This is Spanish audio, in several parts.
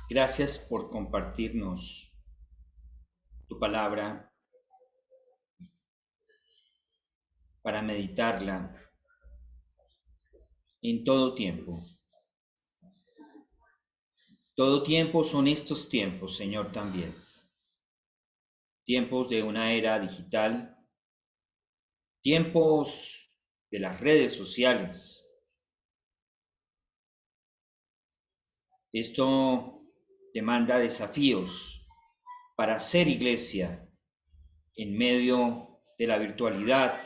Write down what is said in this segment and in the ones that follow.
Gracias por compartirnos tu palabra para meditarla en todo tiempo. Todo tiempo son estos tiempos, Señor, también. Tiempos de una era digital, tiempos de las redes sociales. Esto demanda desafíos para ser iglesia en medio de la virtualidad,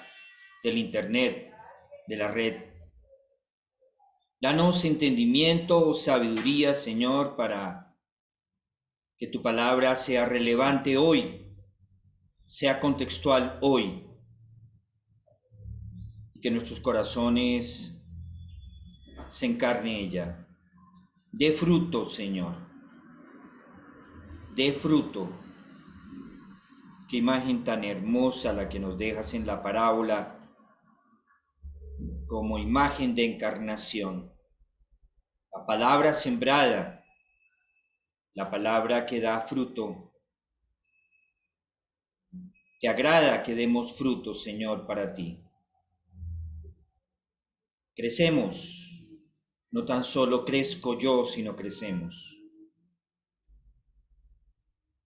del internet, de la red. Danos entendimiento, sabiduría, Señor, para que tu palabra sea relevante hoy, sea contextual hoy, y que nuestros corazones se encarne ella. Dé fruto, Señor, dé fruto. Qué imagen tan hermosa la que nos dejas en la parábola como imagen de encarnación. La palabra sembrada, la palabra que da fruto. Te agrada que demos fruto, Señor, para ti. Crecemos, no tan solo crezco yo, sino crecemos.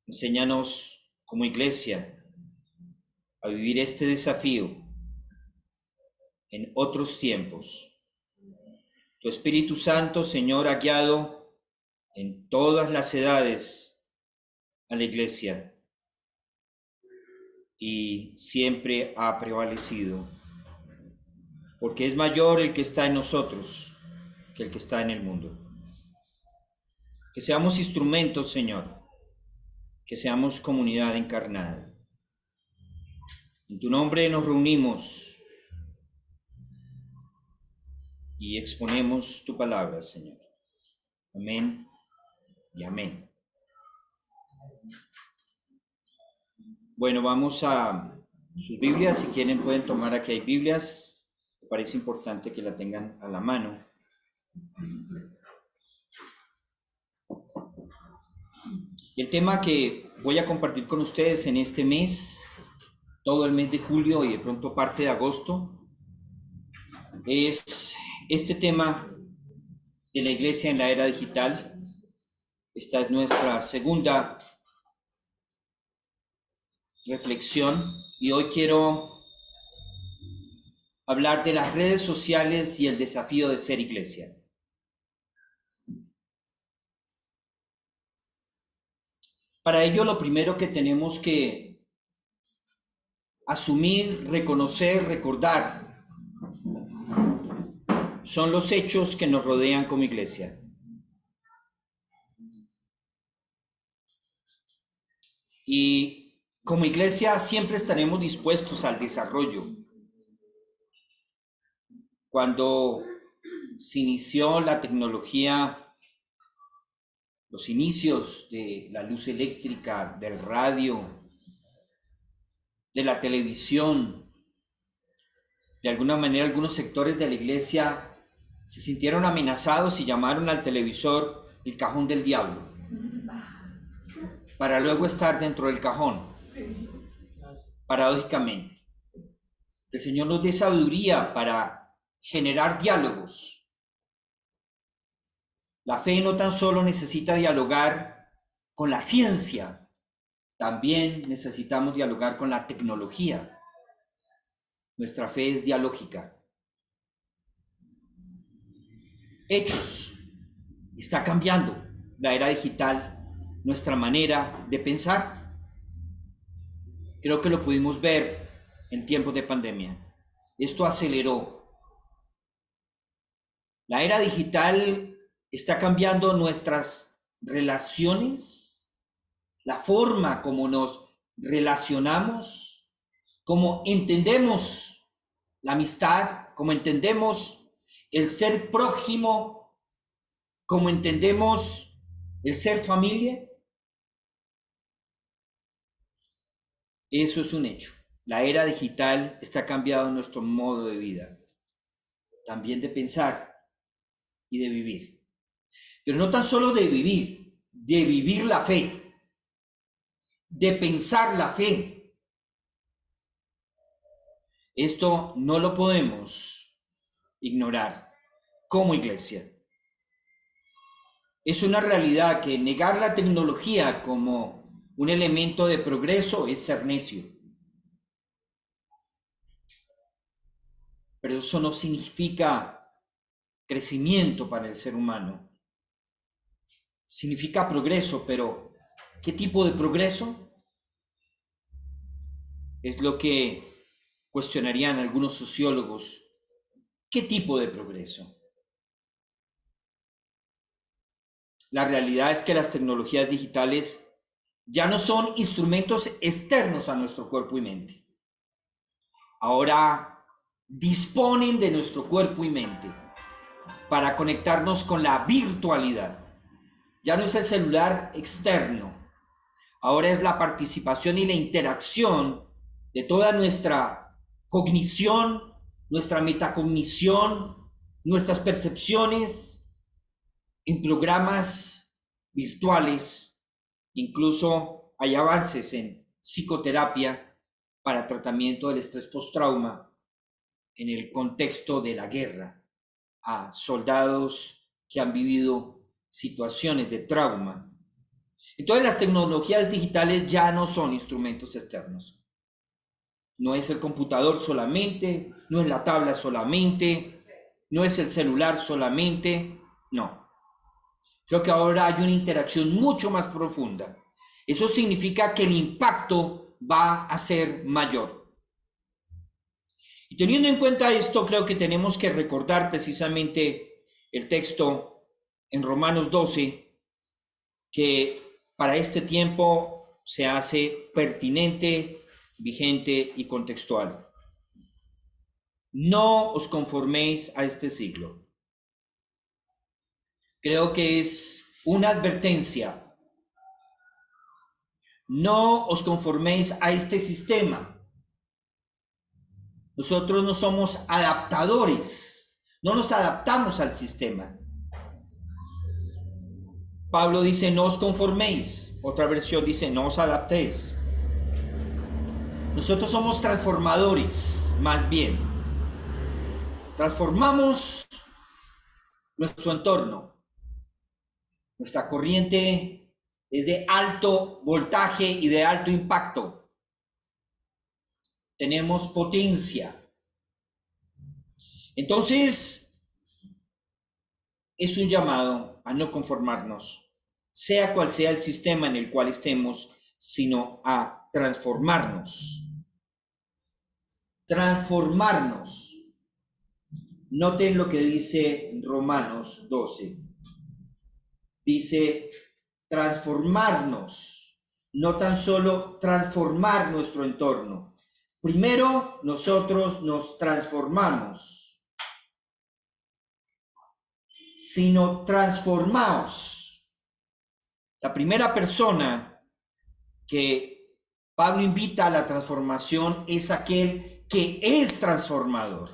Enséñanos como iglesia a vivir este desafío en otros tiempos. Tu Espíritu Santo, Señor, ha guiado en todas las edades a la iglesia y siempre ha prevalecido, porque es mayor el que está en nosotros que el que está en el mundo. Que seamos instrumentos, Señor, que seamos comunidad encarnada. En tu nombre nos reunimos y exponemos tu palabra, Señor. Amén y amén. Bueno, vamos a sus Biblias. Si quieren pueden tomar, aquí hay Biblias. Me parece importante que la tengan a la mano. El tema que voy a compartir con ustedes en este mes, todo el mes de julio y de pronto parte de agosto, es este tema de la iglesia en la era digital. Esta es nuestra segunda reflexión y hoy quiero hablar de las redes sociales y el desafío de ser iglesia. Para ello, lo primero que tenemos que asumir, reconocer, recordar son los hechos que nos rodean como iglesia. Y como iglesia siempre estaremos dispuestos al desarrollo. Cuando se inició la tecnología, los inicios de la luz eléctrica, del radio, de la televisión, de alguna manera algunos sectores de la iglesia se sintieron amenazados y llamaron al televisor el cajón del diablo, para luego estar dentro del cajón, paradójicamente. El Señor nos dé sabiduría para generar diálogos. La fe no tan solo necesita dialogar con la ciencia, también necesitamos dialogar con la tecnología. Nuestra fe es dialógica. Hechos. Está cambiando la era digital, nuestra manera de pensar. Creo que lo pudimos ver en tiempos de pandemia. Esto aceleró. La era digital está cambiando nuestras relaciones, la forma como nos relacionamos, cómo entendemos la amistad, cómo entendemos el ser prójimo, cómo entendemos el ser familia. Eso es un hecho. La era digital está cambiando nuestro modo de vida, también de pensar y de vivir. Pero no tan solo de vivir, de vivir la fe, de pensar la fe. Esto no lo podemos ignorar como iglesia. Es una realidad que negar la tecnología como un elemento de progreso es ser necio. Pero eso no significa crecimiento para el ser humano. Significa progreso, pero ¿qué tipo de progreso? Es lo que cuestionarían algunos sociólogos. ¿Qué tipo de progreso? La realidad es que las tecnologías digitales ya no son instrumentos externos a nuestro cuerpo y mente. Ahora disponen de nuestro cuerpo y mente para conectarnos con la virtualidad. Ya no es el celular externo, ahora es la participación y la interacción de toda nuestra cognición, nuestra metacognición, nuestras percepciones en programas virtuales. Incluso hay avances en psicoterapia para tratamiento del estrés postrauma en el contexto de la guerra a soldados que han vivido situaciones de trauma. Entonces las tecnologías digitales ya no son instrumentos externos. No es el computador solamente, no es la tabla solamente, no es el celular solamente, no. Creo que ahora hay una interacción mucho más profunda. Eso significa que el impacto va a ser mayor. Y teniendo en cuenta esto, creo que tenemos que recordar precisamente el texto en Romanos 12, que para este tiempo se hace pertinente, vigente y contextual. No os conforméis a este siglo. Creo que es una advertencia. No os conforméis a este sistema. Nosotros no somos adaptadores, no nos adaptamos al sistema. Pablo dice, no os conforméis. Otra versión dice, no os adaptéis. Nosotros somos transformadores, más bien. Transformamos nuestro entorno. Nuestra corriente es de alto voltaje y de alto impacto. Tenemos potencia. Entonces, es un llamado a no conformarnos, sea cual sea el sistema en el cual estemos, sino a transformarnos. Transformarnos. Noten lo que dice Romanos 12. Dice transformarnos, no tan solo transformar nuestro entorno. Primero nosotros nos transformamos, sino transformaos. La primera persona que Pablo invita a la transformación es aquel que es transformador.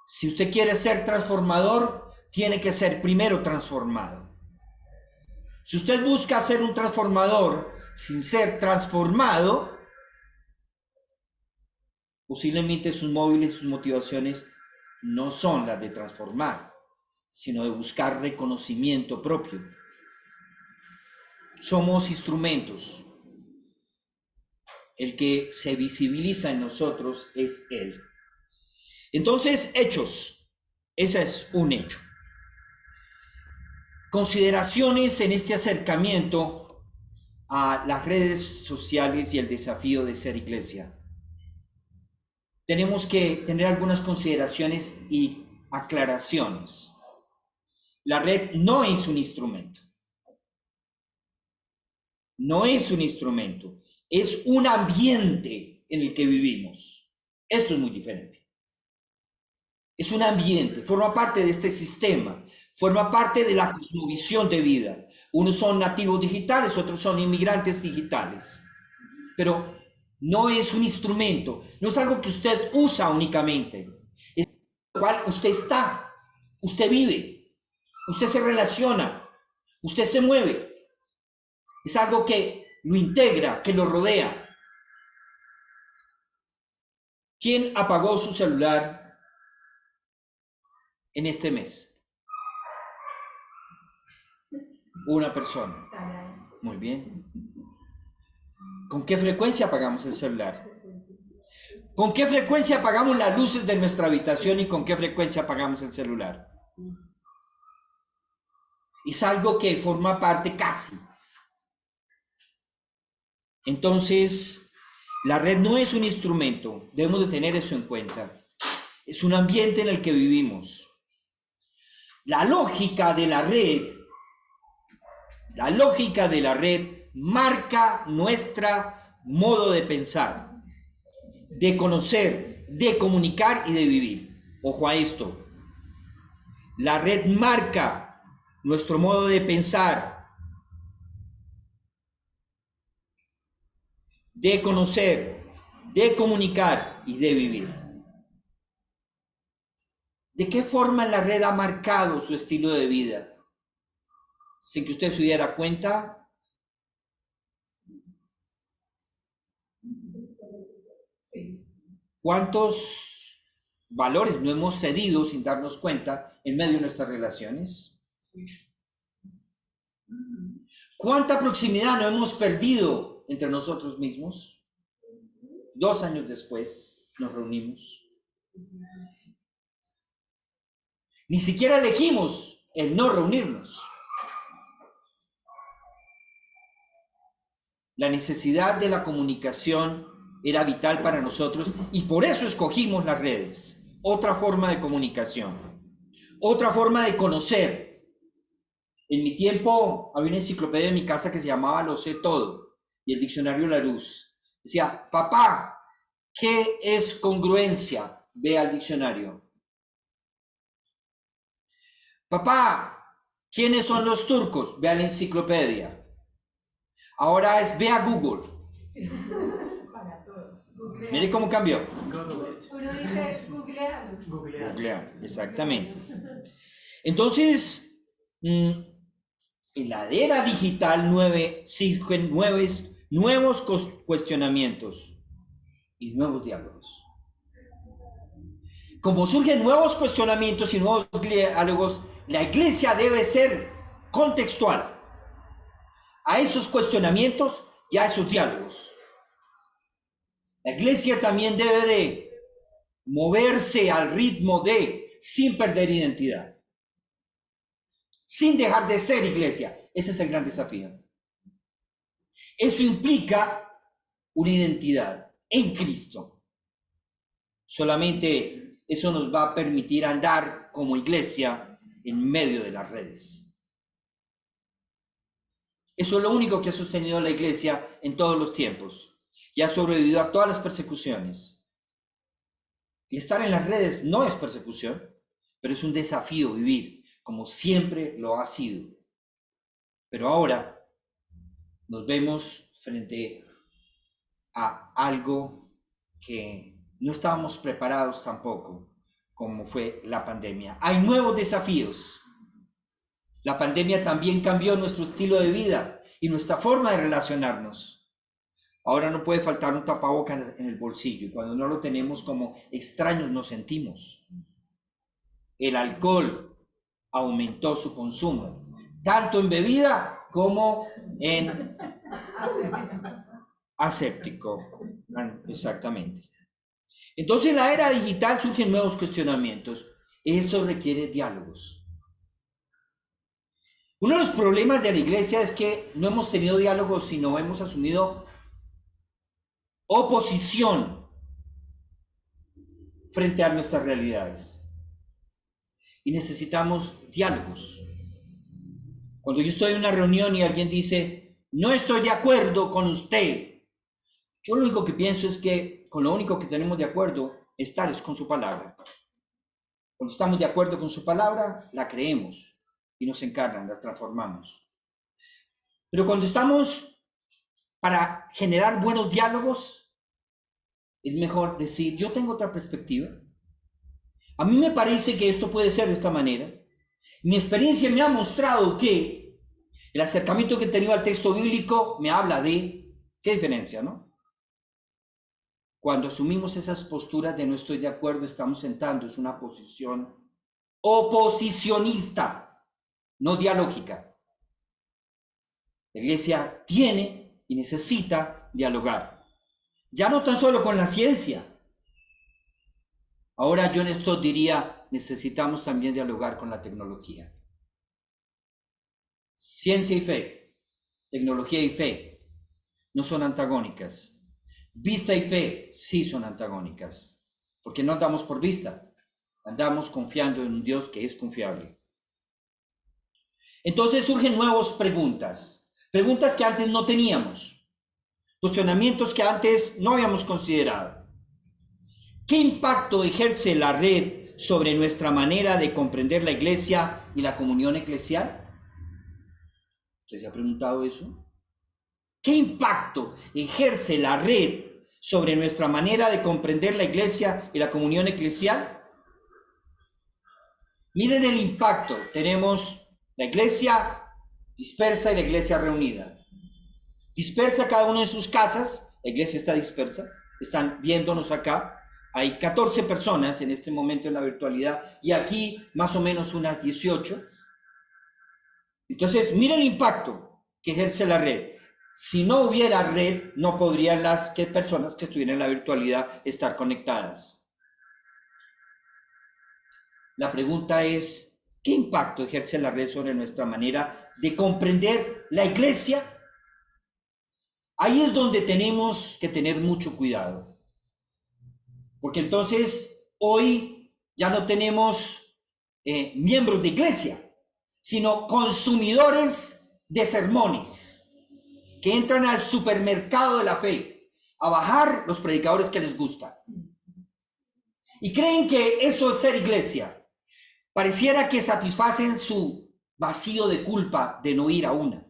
Si usted quiere ser transformador, tiene que ser primero transformado. Si usted busca ser un transformador sin ser transformado, posiblemente sus móviles, sus motivaciones no son las de transformar, sino de buscar reconocimiento propio. Somos instrumentos. El que se visibiliza en nosotros es Él. Entonces, hechos. Ese es un hecho. Consideraciones en este acercamiento a las redes sociales y el desafío de ser iglesia. Tenemos que tener algunas consideraciones y aclaraciones. La red no es un instrumento. No es un instrumento. Es un ambiente en el que vivimos. Eso es muy diferente. Es un ambiente, forma parte de este sistema, forma parte de la cosmovisión de vida. Unos son nativos digitales, otros son inmigrantes digitales. Pero no es un instrumento, no es algo que usted usa únicamente. Es algo en el cual usted está, usted vive, usted se relaciona, usted se mueve. Es algo que lo integra, que lo rodea. ¿Quién apagó su celular en este mes? Una persona. Muy bien. ¿Con qué frecuencia apagamos el celular? ¿Con qué frecuencia apagamos las luces de nuestra habitación y con qué frecuencia apagamos el celular? Es algo que forma parte casi. Entonces, la red no es un instrumento, debemos de tener eso en cuenta. Es un ambiente en el que vivimos. La lógica de la red marca nuestro modo de pensar, de conocer, de comunicar y de vivir. Ojo a esto. La red marca nuestro modo de pensar, de conocer, de comunicar y de vivir. ¿De qué forma la red ha marcado su estilo de vida? Sin que usted se diera cuenta. ¿Cuántos valores no hemos cedido sin darnos cuenta en medio de nuestras relaciones? ¿Cuánta proximidad no hemos perdido entre nosotros mismos? 2 años después nos reunimos. Ni siquiera elegimos el no reunirnos. La necesidad de la comunicación era vital para nosotros y por eso escogimos las redes. Otra forma de comunicación, otra forma de conocer. En mi tiempo había una enciclopedia en mi casa que se llamaba Lo sé todo y el diccionario Larousse. Decía, papá, ¿qué es congruencia? Ve al diccionario. Papá, ¿quiénes son los turcos? Ve a la enciclopedia. Ahora es ve a Google. Sí. Mire cómo cambió. Uno dice googlear. Googlear, exactamente. Entonces, en la era digital surgen nuevos cuestionamientos y nuevos diálogos. Como surgen nuevos cuestionamientos y nuevos diálogos, la iglesia debe ser contextual a esos cuestionamientos y a esos diálogos. La iglesia también debe de moverse al ritmo de, sin perder identidad, sin dejar de ser iglesia. Ese es el gran desafío. Eso implica una identidad en Cristo. Solamente eso nos va a permitir andar como iglesia en medio de las redes. Eso es lo único que ha sostenido la iglesia en todos los tiempos y ha sobrevivido a todas las persecuciones. Y estar en las redes no es persecución, pero es un desafío vivir como siempre lo ha sido. Pero ahora nos vemos frente a algo que no estábamos preparados tampoco, como fue la pandemia. Hay nuevos desafíos. La pandemia también cambió nuestro estilo de vida y nuestra forma de relacionarnos. Ahora no puede faltar un tapabocas en el bolsillo y cuando no lo tenemos, como extraños nos sentimos. El alcohol aumentó su consumo, tanto en bebida como en aséptico. Exactamente. Entonces en la era digital surgen nuevos cuestionamientos. Eso requiere diálogos. Uno de los problemas de la iglesia es que no hemos tenido diálogos, sino hemos asumido oposición frente a nuestras realidades. Y necesitamos diálogos. Cuando yo estoy en una reunión y alguien dice, no estoy de acuerdo con usted, yo lo único que pienso es que con lo único que tenemos de acuerdo estar es con su palabra. Cuando estamos de acuerdo con su palabra, la creemos y nos encarnan, la transformamos. Pero cuando estamos para generar buenos diálogos, es mejor decir, yo tengo otra perspectiva. A mí me parece que esto puede ser de esta manera. Mi experiencia me ha mostrado que El acercamiento que he tenido al texto bíblico me habla de, ¿qué diferencia, no? Cuando asumimos esas posturas de no estoy de acuerdo, estamos entrando en una posición oposicionista, no dialógica. La iglesia tiene y necesita dialogar. Ya no tan solo con la ciencia. Ahora yo en esto diría, necesitamos también dialogar con la tecnología. Ciencia y fe, tecnología y fe, no son antagónicas. Vista y fe sí son antagónicas, porque no andamos por vista, andamos confiando en un Dios que es confiable. Entonces surgen nuevas preguntas que antes no teníamos, cuestionamientos que antes no habíamos considerado. ¿Qué impacto ejerce la red sobre nuestra manera de comprender la iglesia y la comunión eclesial? ¿Usted se ha preguntado eso? ¿Qué impacto ejerce la red sobre nuestra manera de comprender la iglesia y la comunión eclesial? Miren el impacto. Tenemos la iglesia dispersa y la iglesia reunida. Dispersa cada uno en sus casas. La iglesia está dispersa. Están viéndonos acá. Hay 14 personas en este momento en la virtualidad y aquí más o menos unas 18. Entonces, miren el impacto que ejerce la red. Si no hubiera red, no podrían las personas que estuvieran en la virtualidad estar conectadas. La pregunta es, ¿qué impacto ejerce la red sobre nuestra manera de comprender la iglesia? Ahí es donde tenemos que tener mucho cuidado. Porque entonces, hoy ya no tenemos miembros de iglesia, sino consumidores de sermones que entran al supermercado de la fe a bajar los predicadores que les gusta. Y creen que eso es ser iglesia. Pareciera que satisfacen su vacío de culpa de no ir a una.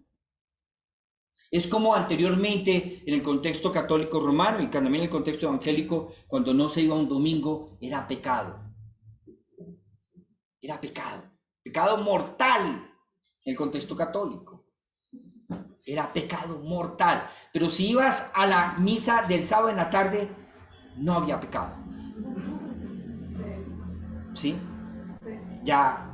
Es como anteriormente en el contexto católico romano y también en el contexto evangélico, cuando no se iba un domingo, era pecado. Era pecado. Pecado mortal en el contexto católico. Era pecado mortal. Pero si ibas a la misa del sábado en la tarde, no había pecado. ¿Sí? Ya.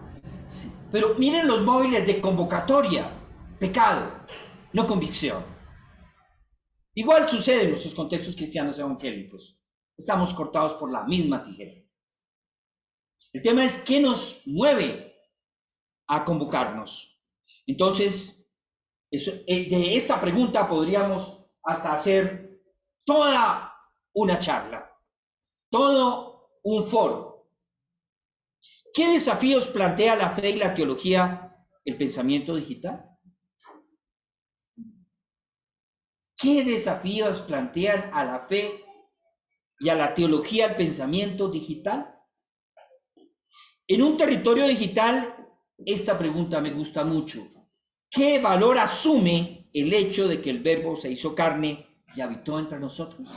Sí. Pero miren los móviles de convocatoria. Pecado, no convicción. Igual sucede en nuestros contextos cristianos evangélicos. Estamos cortados por la misma tijera. El tema es qué nos mueve a convocarnos. Entonces, de esta pregunta podríamos hasta hacer toda una charla, todo un foro. ¿Qué desafíos plantea la fe y la teología, el pensamiento digital? ¿Qué desafíos plantean a la fe y a la teología el pensamiento digital? En un territorio digital, esta pregunta me gusta mucho. ¿Qué valor asume el hecho de que el Verbo se hizo carne y habitó entre nosotros?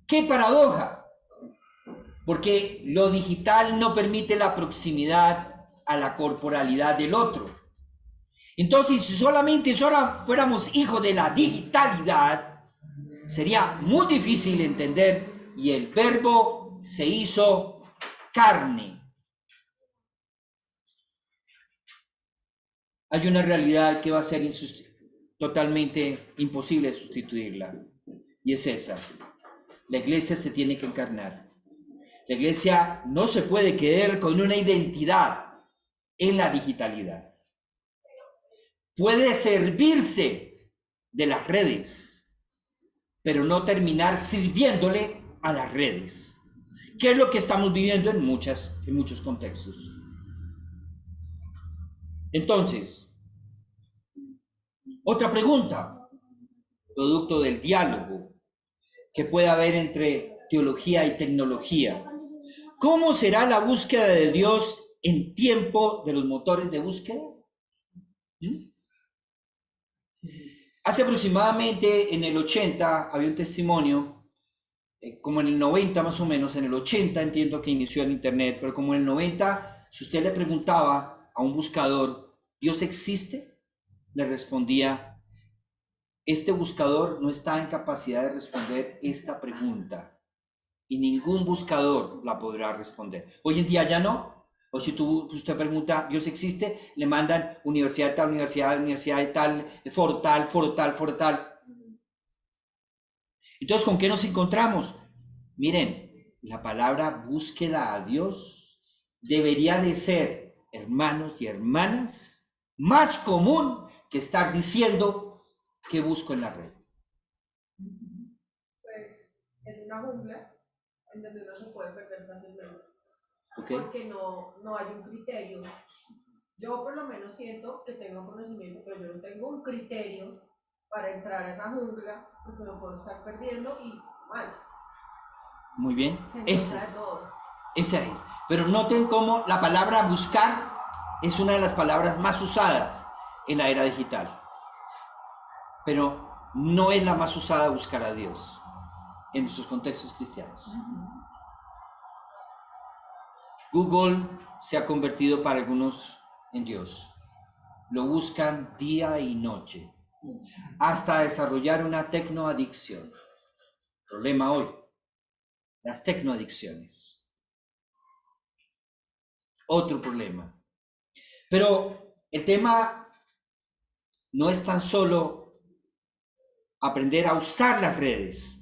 ¡Qué paradoja! Porque lo digital no permite la proximidad a la corporalidad del otro. Entonces, si solamente fuéramos hijos de la digitalidad, sería muy difícil entender y el Verbo se hizo carne. Hay una realidad que va a ser totalmente imposible sustituirla, y es esa. La iglesia se tiene que encarnar. La iglesia no se puede quedar con una identidad en la digitalidad. Puede servirse de las redes, pero no terminar sirviéndole a las redes, que es lo que estamos viviendo en muchos contextos. Entonces, otra pregunta, producto del diálogo que puede haber entre teología y tecnología. ¿Cómo será la búsqueda de Dios en tiempo de los motores de búsqueda? Hace aproximadamente en el 80 había un testimonio, como en el 90 más o menos, en el 80 entiendo que inició el internet, pero como en el 90, si usted le preguntaba a un buscador ¿Dios existe? Le respondía, este buscador no está en capacidad de responder esta pregunta y ningún buscador la podrá responder. Hoy en día ya no. O si usted pregunta, ¿Dios existe? Le mandan universidad de tal, universidad de tal, foro tal, foro tal, foro tal. Entonces, ¿con qué nos encontramos? Miren, la palabra búsqueda a Dios debería de ser, hermanos y hermanas, más común que estar diciendo que busco en la red. Pues es una jungla en donde uno se puede perder fácilmente. ¿Okay? Porque no hay un criterio. Yo por lo menos siento que tengo conocimiento, pero yo no tengo un criterio para entrar a esa jungla, porque me puedo estar perdiendo y mal. Muy bien, esa es. Todo. Pero noten cómo la palabra buscar es una de las palabras más usadas en la era digital. Pero no es la más usada buscar a Dios en nuestros contextos cristianos. Google se ha convertido para algunos en Dios. Lo buscan día y noche, hasta desarrollar una tecnoadicción. Problema hoy, las tecnoadicciones. Otro problema. Pero el tema no es tan solo aprender a usar las redes.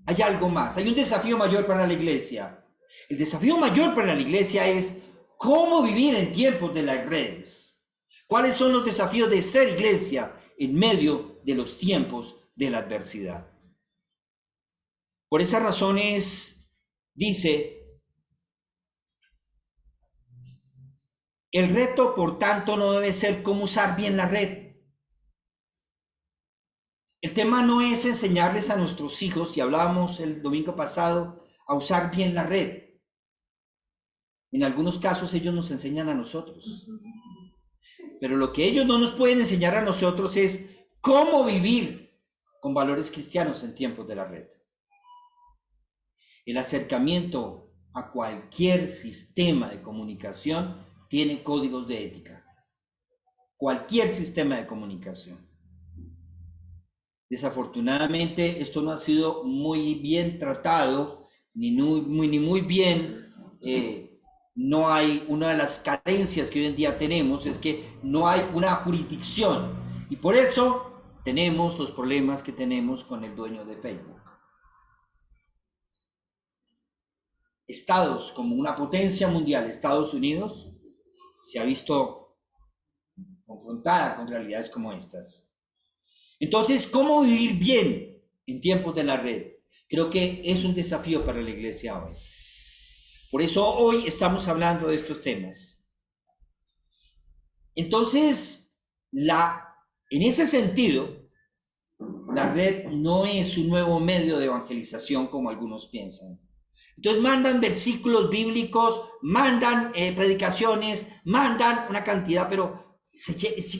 Hay algo más, hay un desafío mayor para la iglesia. El desafío mayor para la iglesia es cómo vivir en tiempos de las redes. ¿Cuáles son los desafíos de ser iglesia en medio de los tiempos de la adversidad? Por esas razones, dice, el reto, por tanto, no debe ser cómo usar bien la red. El tema no es enseñarles a nuestros hijos, y hablábamos el domingo pasado, a usar bien la red. En algunos casos ellos nos enseñan a nosotros. Pero lo que ellos no nos pueden enseñar a nosotros es cómo vivir con valores cristianos en tiempos de la red. El acercamiento a cualquier sistema de comunicación tiene códigos de ética. Cualquier sistema de comunicación. Desafortunadamente, esto no ha sido muy bien tratado, ni muy bien. No hay, una de las carencias que hoy en día tenemos es que no hay una jurisdicción. Y por eso tenemos los problemas que tenemos con el dueño de Facebook. Estados como una potencia mundial, Estados Unidos, se ha visto confrontada con realidades como estas. Entonces, ¿cómo vivir bien en tiempos de la red? Creo que es un desafío para la iglesia hoy. Por eso hoy estamos hablando de estos temas. Entonces, en ese sentido, la red no es un nuevo medio de evangelización como algunos piensan. Entonces mandan versículos bíblicos, mandan predicaciones, mandan una cantidad, pero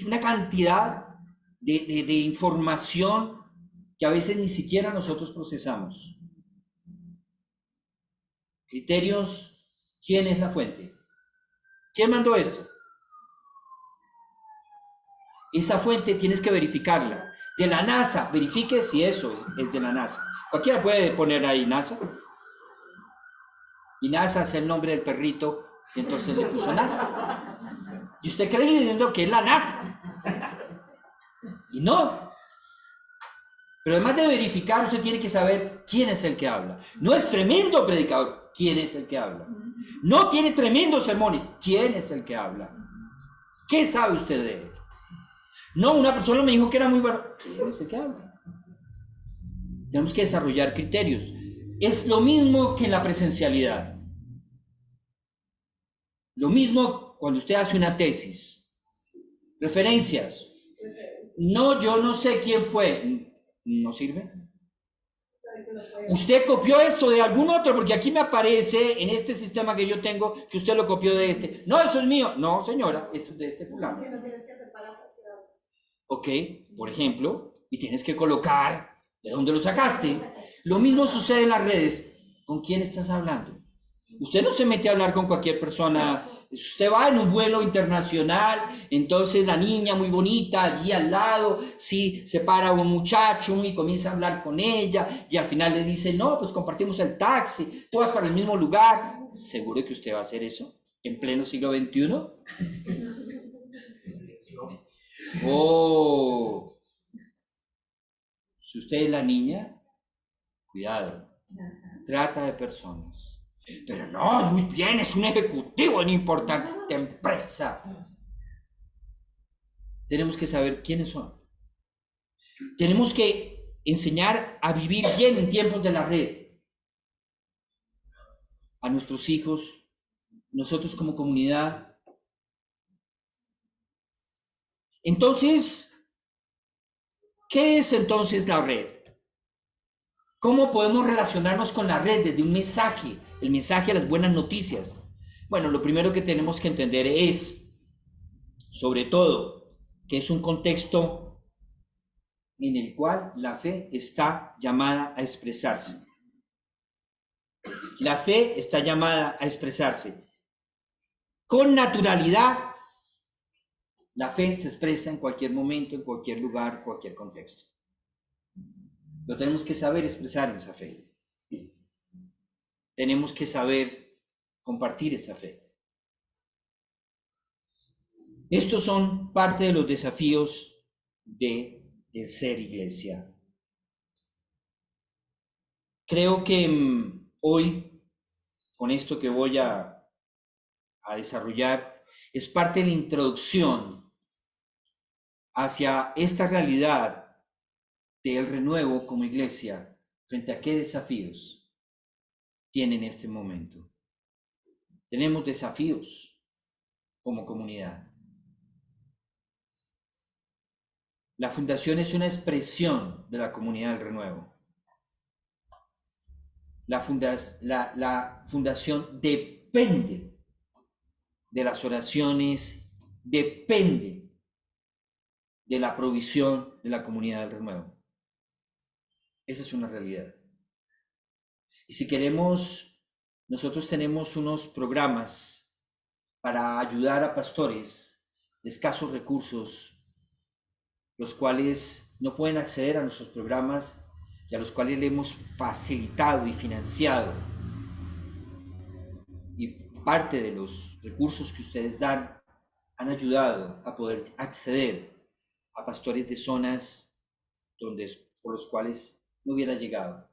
una cantidad de información que a veces ni siquiera nosotros procesamos. Criterios, ¿quién es la fuente? ¿Quién mandó esto? Esa fuente tienes que verificarla. De la NASA, verifique si eso es de la NASA. Cualquiera puede poner ahí NASA. Y NASA es el nombre del perrito, y entonces le puso NASA. Y usted cree diciendo que es la NASA. Y no. Pero además de verificar, usted tiene que saber quién es el que habla. No es tremendo predicador, ¿quién es el que habla? No tiene tremendos sermones, ¿quién es el que habla? ¿Qué sabe usted de él? No, una persona me dijo que era muy bueno, ¿quién es el que habla? Tenemos que desarrollar criterios. Es lo mismo que en la presencialidad. Lo mismo cuando usted hace una tesis. Referencias. No, yo no sé quién fue. ¿No sirve? Usted copió esto de algún otro, porque aquí me aparece en este sistema que yo tengo que usted lo copió de este. No, eso es mío. No, señora, esto es de este fulano. Ok, por ejemplo, y tienes que colocar de dónde lo sacaste. Lo mismo sucede en las redes. ¿Con quién estás hablando? Usted no se mete a hablar con cualquier persona Usted va en un vuelo internacional, entonces la niña muy bonita allí al lado, sí, se para un muchacho y comienza a hablar con ella y al final le dice, no, pues compartimos el taxi, tú vas para el mismo lugar. ¿Seguro que usted va a hacer eso en pleno siglo XXI? Oh, si usted es la niña, cuidado, trata de personas. Pero no, muy bien, es un ejecutivo en importante empresa. Tenemos que saber quiénes son. Tenemos que enseñar a vivir bien en tiempos de la red. A nuestros hijos, nosotros como comunidad. Entonces, ¿qué es entonces la red? ¿Cómo podemos relacionarnos con la red desde un mensaje? El mensaje a las buenas noticias. Bueno, lo primero que tenemos que entender es, sobre todo, que es un contexto en el cual la fe está llamada a expresarse. La fe está llamada a expresarse. Con naturalidad, la fe se expresa en cualquier momento, en cualquier lugar, cualquier contexto. Pero tenemos que saber expresar esa fe. Tenemos que saber compartir esa fe. Estos son parte de los desafíos de ser iglesia. Creo que hoy, con esto que voy a desarrollar, es parte de la introducción hacia esta realidad del renuevo como iglesia frente a qué desafíos tiene en este momento. Tenemos desafíos como comunidad. La fundación es una expresión de la comunidad del renuevo. La fundación depende de las oraciones, depende de la provisión de la comunidad del renuevo. Esa es una realidad. Y si queremos, nosotros tenemos unos programas para ayudar a pastores de escasos recursos, los cuales no pueden acceder a nuestros programas y a los cuales le hemos facilitado y financiado. Y parte de los recursos que ustedes dan han ayudado a poder acceder a pastores de zonas por los cuales no hubiera llegado,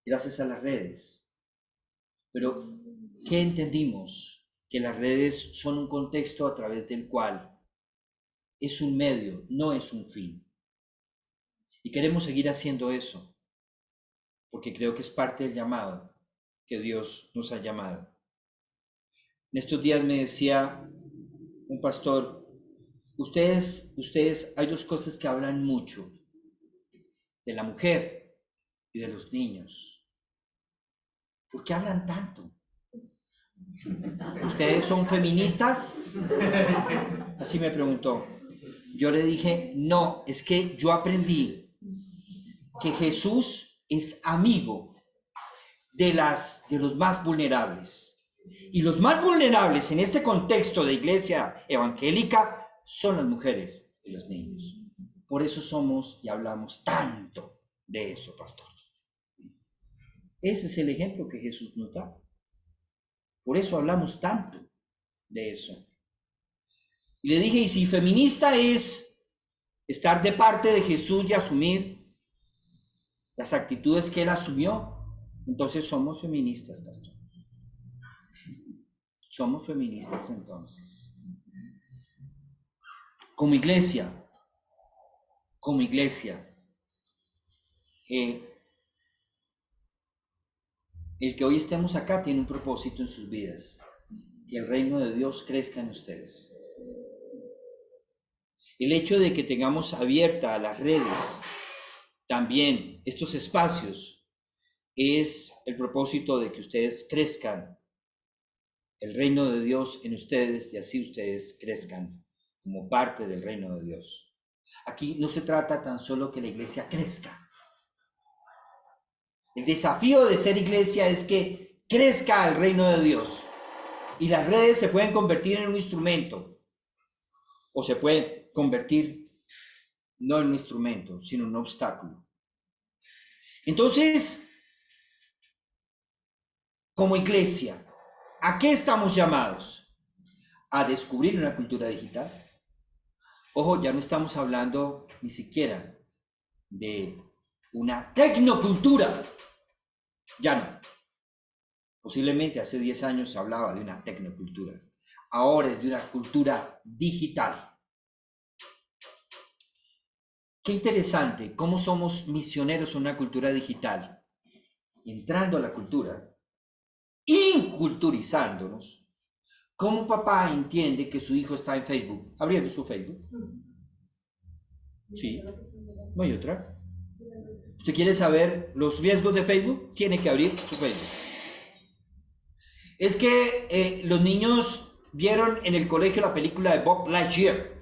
gracias a las redes. Pero, ¿qué entendimos? Que las redes son un contexto a través del cual es un medio, no es un fin. Y queremos seguir haciendo eso, porque creo que es parte del llamado que Dios nos ha llamado. En estos días me decía un pastor, ustedes, hay dos cosas que hablan mucho, de la mujer y de los niños. ¿Por qué hablan tanto? ¿Ustedes son feministas? Así me preguntó. Yo le dije, no, es que yo aprendí que Jesús es amigo de los más vulnerables. Y los más vulnerables en este contexto de iglesia evangélica son las mujeres y los niños. Por eso somos y hablamos tanto de eso, pastor. Ese es el ejemplo que Jesús nos da. Por eso hablamos tanto de eso. Y le dije, y si feminista es estar de parte de Jesús y asumir las actitudes que él asumió, entonces somos feministas, pastor. Somos feministas entonces. Como iglesia, el que hoy estemos acá tiene un propósito en sus vidas, que el reino de Dios crezca en ustedes. El hecho de que tengamos abierta a las redes también estos espacios es el propósito de que ustedes crezcan el reino de Dios en ustedes y así ustedes crezcan como parte del reino de Dios. Aquí no se trata tan solo que la iglesia crezca. El desafío de ser iglesia es que crezca el reino de Dios. Y las redes se pueden convertir en un instrumento, o se pueden convertir no en un instrumento, sino en un obstáculo. Entonces, como iglesia, ¿a qué estamos llamados? A descubrir una cultura digital. Ojo, ya no estamos hablando ni siquiera de una tecnocultura. Ya no. Posiblemente hace 10 años se hablaba de una tecnocultura. Ahora es de una cultura digital. Qué interesante cómo somos misioneros en una cultura digital. Entrando a la cultura, inculturizándonos. ¿Cómo papá entiende que su hijo está en Facebook? Abriendo su Facebook. Sí, no hay otra. ¿Usted quiere saber los riesgos de Facebook? Tiene que abrir su Facebook. Es que los niños vieron en el colegio la película de Bob Lightyear.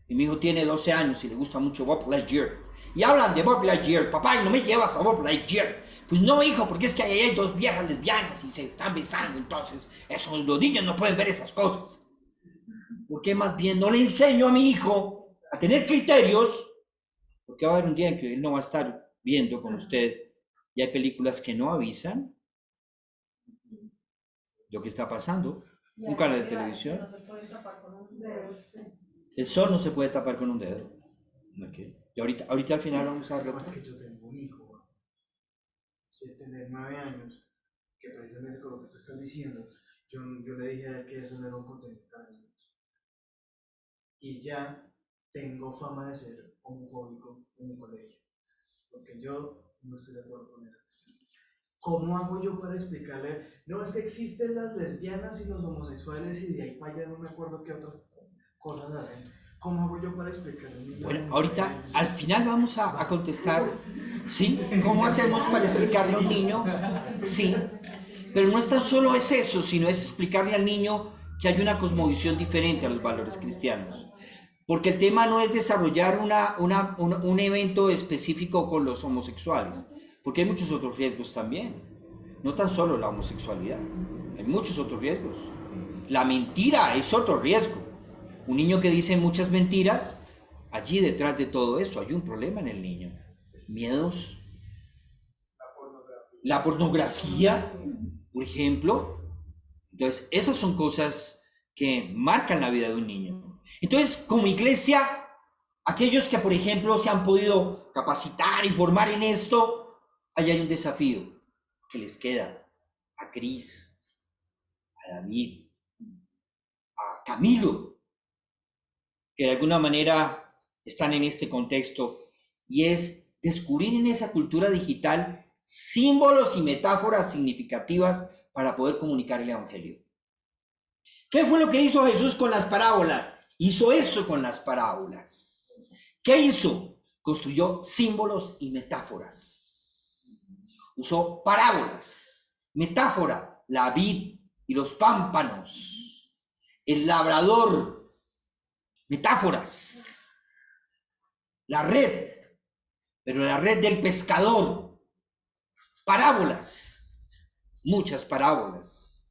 Y mi hijo tiene 12 años y le gusta mucho Bob Lightyear. Y hablan de Bob Lightyear. Papá, ¿no me llevas a Bob Lightyear? Pues no, hijo, porque es que ahí hay dos viejas lesbianas y se están besando. Entonces, los niños no pueden ver esas cosas. ¿Por qué más bien no le enseño a mi hijo a tener criterios? Porque va a haber un día en que él no va a estar viendo con usted. Y hay películas que no avisan lo que está pasando. Un canal de televisión. El sol no se puede tapar con un dedo. Okay. Y ahorita al final vamos a Es que yo tengo un hijo de tener 9 años, que precisamente con lo que tú estás diciendo, yo le dije a él que eso no era un contenido para niños. Y ya tengo fama de ser homofóbico en mi colegio, porque yo no estoy de acuerdo con esa cuestión. ¿Cómo hago yo para explicarle? No, es que existen las lesbianas y los homosexuales y de ahí para allá no me acuerdo qué otras cosas hacen. ¿Cómo hago yo para explicarle? Bueno, ahorita al final vamos a contestar, ¿sí? ¿Cómo hacemos para explicarle a un niño? Sí, pero no es tan solo es eso, sino es explicarle al niño que hay una cosmovisión diferente a los valores cristianos. Porque el tema no es desarrollar un evento específico con los homosexuales, porque hay muchos otros riesgos también. No tan solo la homosexualidad, hay muchos otros riesgos. La mentira es otro riesgo. Un niño que dice muchas mentiras, allí detrás de todo eso hay un problema en el niño. Miedos. La pornografía, por ejemplo. Entonces, esas son cosas que marcan la vida de un niño. Entonces, como iglesia, aquellos que, por ejemplo, se han podido capacitar y formar en esto, ahí hay un desafío que les queda a Cris, a David, a Camilo, que de alguna manera están en este contexto, y es descubrir en esa cultura digital símbolos y metáforas significativas para poder comunicar el Evangelio. ¿Qué fue lo que hizo Jesús con las parábolas? Hizo eso con las parábolas. ¿Qué hizo? Construyó símbolos y metáforas. Usó parábolas, metáfora, la vid y los pámpanos, el labrador, metáforas, la red, pero la red del pescador, parábolas, muchas parábolas,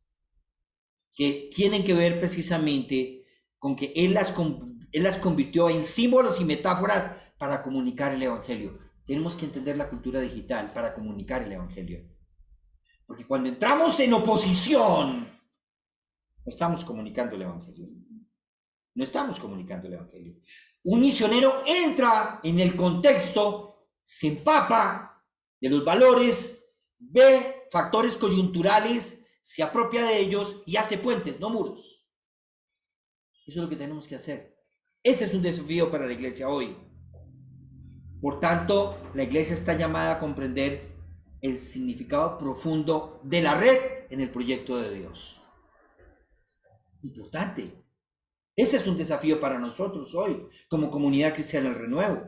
que tienen que ver precisamente con que él las convirtió en símbolos y metáforas para comunicar el Evangelio. Tenemos que entender la cultura digital para comunicar el Evangelio. Porque cuando entramos en oposición, no estamos comunicando el Evangelio. No estamos comunicando el Evangelio. Un misionero entra en el contexto, se empapa de los valores, ve factores coyunturales, se apropia de ellos y hace puentes, no muros. Eso es lo que tenemos que hacer. Ese es un desafío para la iglesia hoy. Por tanto, la iglesia está llamada a comprender el significado profundo de la red en el proyecto de Dios. Importante. Ese es un desafío para nosotros hoy, como comunidad cristiana del Renuevo.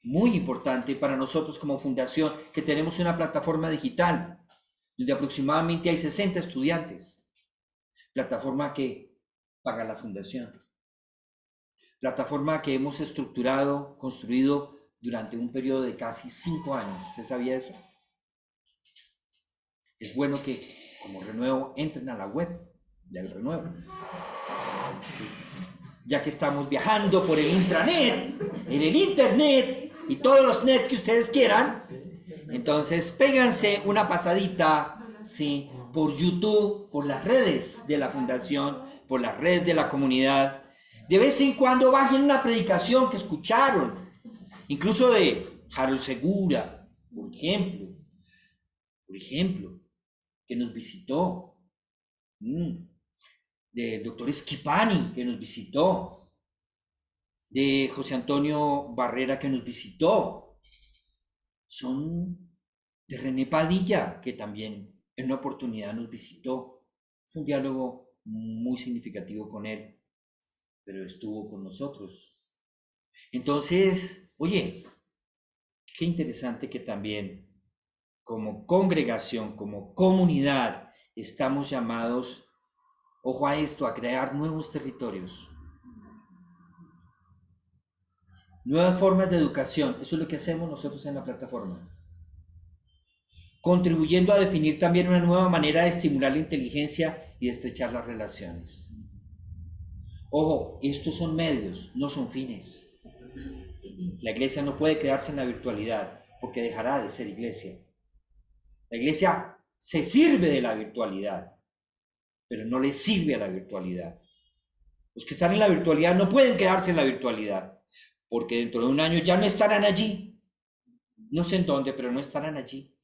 Muy importante para nosotros como fundación, que tenemos una plataforma digital, donde aproximadamente hay 60 estudiantes. Plataforma que paga la fundación. Plataforma que hemos estructurado, construido durante un periodo de casi 5 años. ¿Usted sabía eso? Es bueno que como Renuevo entren a la web del Renuevo. Sí. Ya que estamos viajando por el intranet, en el internet y todos los net que ustedes quieran, entonces péganse una pasadita, sí, por YouTube, por las redes de la fundación, por las redes de la comunidad. De vez en cuando bajen una predicación que escucharon, incluso de Harold Segura, por ejemplo, que nos visitó, del doctor Schipani, que nos visitó, de José Antonio Barrera, que nos visitó, son de René Padilla, que también en una oportunidad nos visitó. Fue un diálogo muy significativo con él, pero estuvo con nosotros. Entonces, oye, qué interesante que también como congregación, como comunidad, estamos llamados, ojo a esto, a crear nuevos territorios, nuevas formas de educación. Eso es lo que hacemos nosotros en la plataforma, contribuyendo a definir también una nueva manera de estimular la inteligencia y de estrechar las relaciones. Ojo, estos son medios, no son fines. La iglesia no puede quedarse en la virtualidad porque dejará de ser iglesia. La iglesia se sirve de la virtualidad, pero no le sirve a la virtualidad. Los que están en la virtualidad no pueden quedarse en la virtualidad, porque dentro de un año ya no estarán allí. No sé en dónde, pero no estarán allí.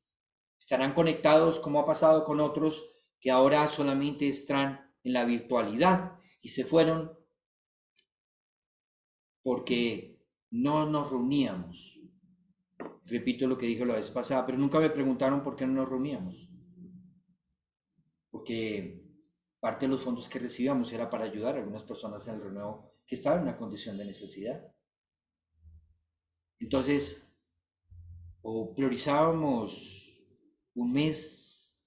Estarán conectados como ha pasado con otros que ahora solamente están en la virtualidad y se fueron porque no nos reuníamos. Repito lo que dije la vez pasada, pero nunca me preguntaron por qué no nos reuníamos. Porque parte de los fondos que recibíamos era para ayudar a algunas personas en el Renuevo que estaban en una condición de necesidad. Entonces, o priorizábamos un mes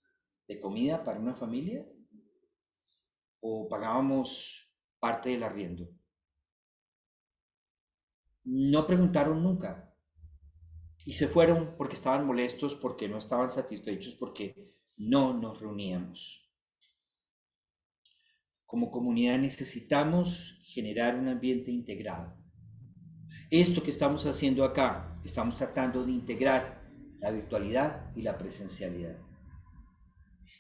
de comida para una familia, o pagábamos parte del arriendo. No preguntaron nunca. Y se fueron porque estaban molestos, porque no estaban satisfechos, porque no nos reuníamos. Como comunidad necesitamos generar un ambiente integrado. Esto que estamos haciendo acá, estamos tratando de integrar la virtualidad y la presencialidad.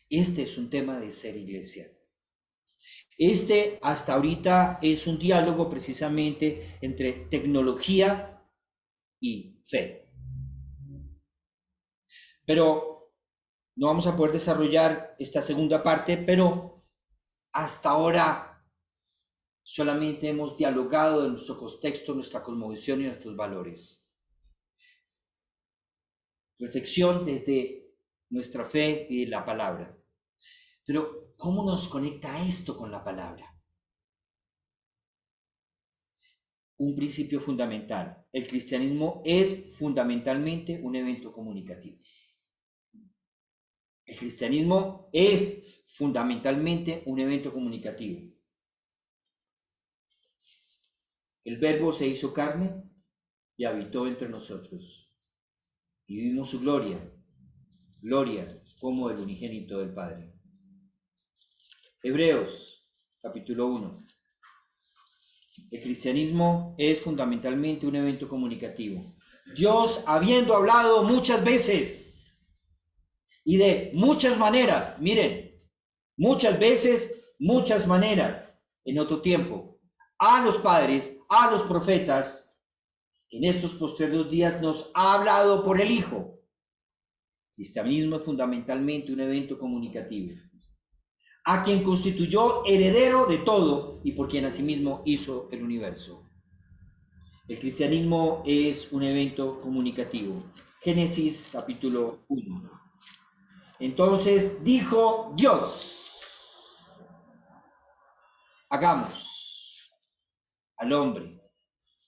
Este es un tema de ser iglesia. Este hasta ahorita es un diálogo precisamente entre tecnología y fe. Pero no vamos a poder desarrollar esta segunda parte, pero hasta ahora solamente hemos dialogado de nuestro contexto, nuestra cosmovisión y nuestros valores. Reflexión desde nuestra fe y la palabra. Pero, ¿cómo nos conecta esto con la palabra? Un principio fundamental. El cristianismo es fundamentalmente un evento comunicativo. El cristianismo es fundamentalmente un evento comunicativo. El Verbo se hizo carne y habitó entre nosotros. Y vimos su gloria, gloria como el unigénito del Padre. Hebreos, capítulo 1. El cristianismo es fundamentalmente un evento comunicativo. Dios, habiendo hablado muchas veces y de muchas maneras, miren, muchas veces, muchas maneras, en otro tiempo, a los padres, a los profetas, en estos postreros días nos ha hablado por el Hijo. El cristianismo es fundamentalmente un evento comunicativo, a quien constituyó heredero de todo y por quien asimismo hizo el universo. El cristianismo es un evento comunicativo. Génesis capítulo 1. Entonces dijo Dios, hagamos al hombre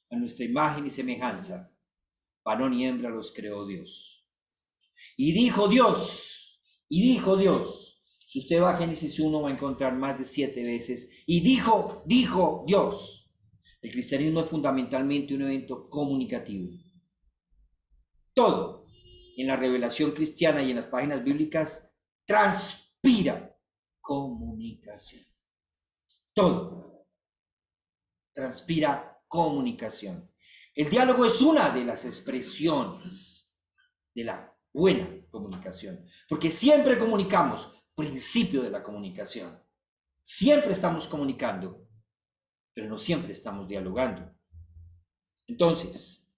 a nuestra imagen y semejanza, varón y hembra los creó Dios. Y dijo Dios, si usted va a Génesis 1 va a encontrar más de 7 veces, y dijo Dios. El cristianismo es fundamentalmente un evento comunicativo. Todo en la revelación cristiana y en las páginas bíblicas transpira comunicación. Todo transpira comunicación. El diálogo es una de las expresiones de la buena comunicación, porque siempre comunicamos, principio de la comunicación. Siempre estamos comunicando, pero no siempre estamos dialogando. Entonces,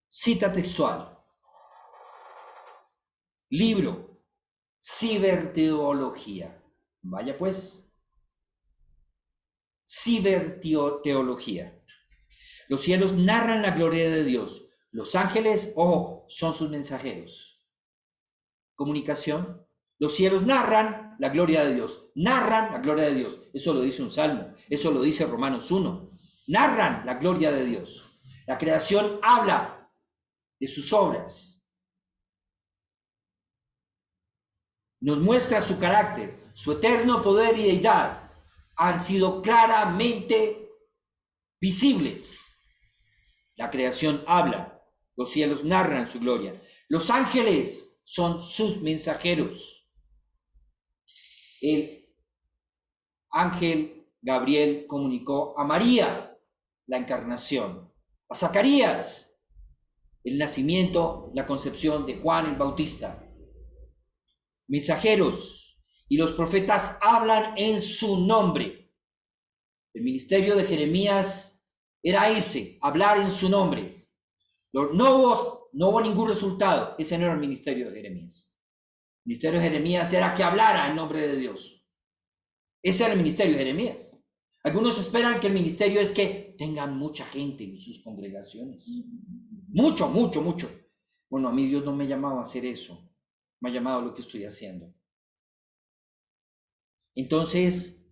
cita textual. Libro, Ciberteología. Vaya pues. Ciberteología. Los cielos narran la gloria de Dios. Los ángeles, ojo, son sus mensajeros. Comunicación. Los cielos narran la gloria de Dios. Narran la gloria de Dios. Eso lo dice un salmo. Eso lo dice Romanos 1. Narran la gloria de Dios. La creación habla de sus obras. Nos muestra su carácter, su eterno poder y deidad. Han sido claramente visibles. La creación habla. Los cielos narran su gloria. Los ángeles son sus mensajeros. El ángel Gabriel comunicó a María la encarnación, a Zacarías el nacimiento, la concepción de Juan el Bautista. Mensajeros, y los profetas hablan en su nombre. El ministerio de Jeremías era ese, hablar en su nombre. No hubo ningún resultado. Ese no era el ministerio de Jeremías. El ministerio de Jeremías era que hablara en nombre de Dios. Ese era el ministerio de Jeremías. Algunos esperan que el ministerio es que tengan mucha gente en sus congregaciones. Mucho. Bueno, a mí Dios no me llamaba a hacer eso. Me ha llamado a lo que estoy haciendo. Entonces,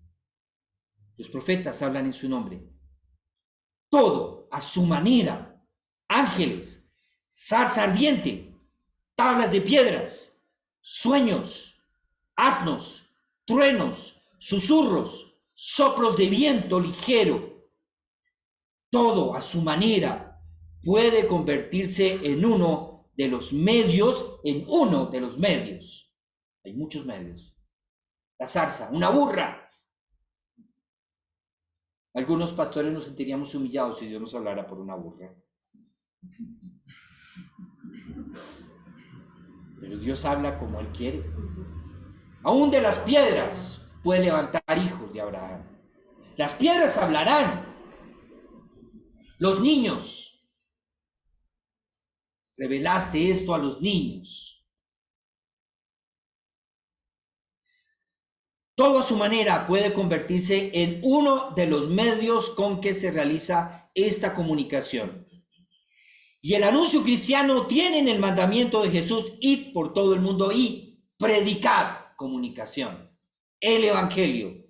los profetas hablan en su nombre. Todo a su manera. Ángeles, zarza ardiente, tablas de piedras, sueños, asnos, truenos, susurros, soplos de viento ligero. Todo a su manera puede convertirse en uno de los medios, Hay muchos medios. La zarza, una burra. Algunos pastores nos sentiríamos humillados si Dios nos hablara por una burra. Pero Dios habla como Él quiere. Aún de las piedras puede levantar hijos de Abraham. Las piedras hablarán. Los niños. Revelaste esto a los niños. Todo a su manera puede convertirse en uno de los medios con que se realiza esta comunicación. Y el anuncio cristiano tiene en el mandamiento de Jesús: id por todo el mundo y predicar, comunicación, el evangelio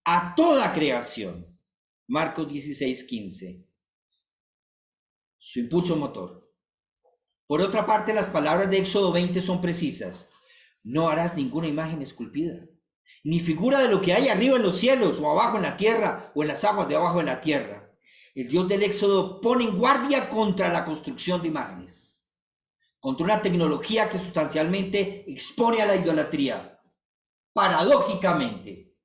a toda creación. Marcos 16:15. Su impulso motor. Por otra parte, las palabras de Éxodo 20 son precisas. No harás ninguna imagen esculpida, ni figura de lo que hay arriba en los cielos, o abajo en la tierra, o en las aguas de abajo de la tierra. El Dios del Éxodo pone en guardia contra la construcción de imágenes, contra una tecnología que sustancialmente expone a la idolatría. Paradójicamente,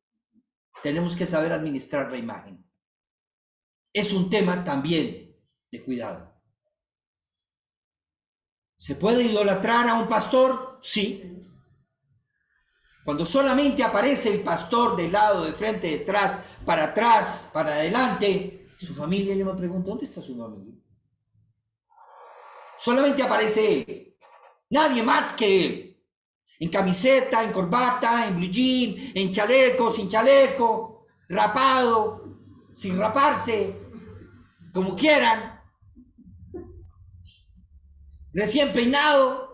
tenemos que saber administrar la imagen. Es un tema también de cuidado. ¿Se puede idolatrar a un pastor? Sí. Cuando solamente aparece el pastor de lado, de frente, de atrás, para adelante, su familia, yo me pregunto, ¿dónde está su familia? Solamente aparece él, nadie más que él. En camiseta, en corbata, en blue jean, en chaleco, sin chaleco, rapado, sin raparse, como quieran, recién peinado.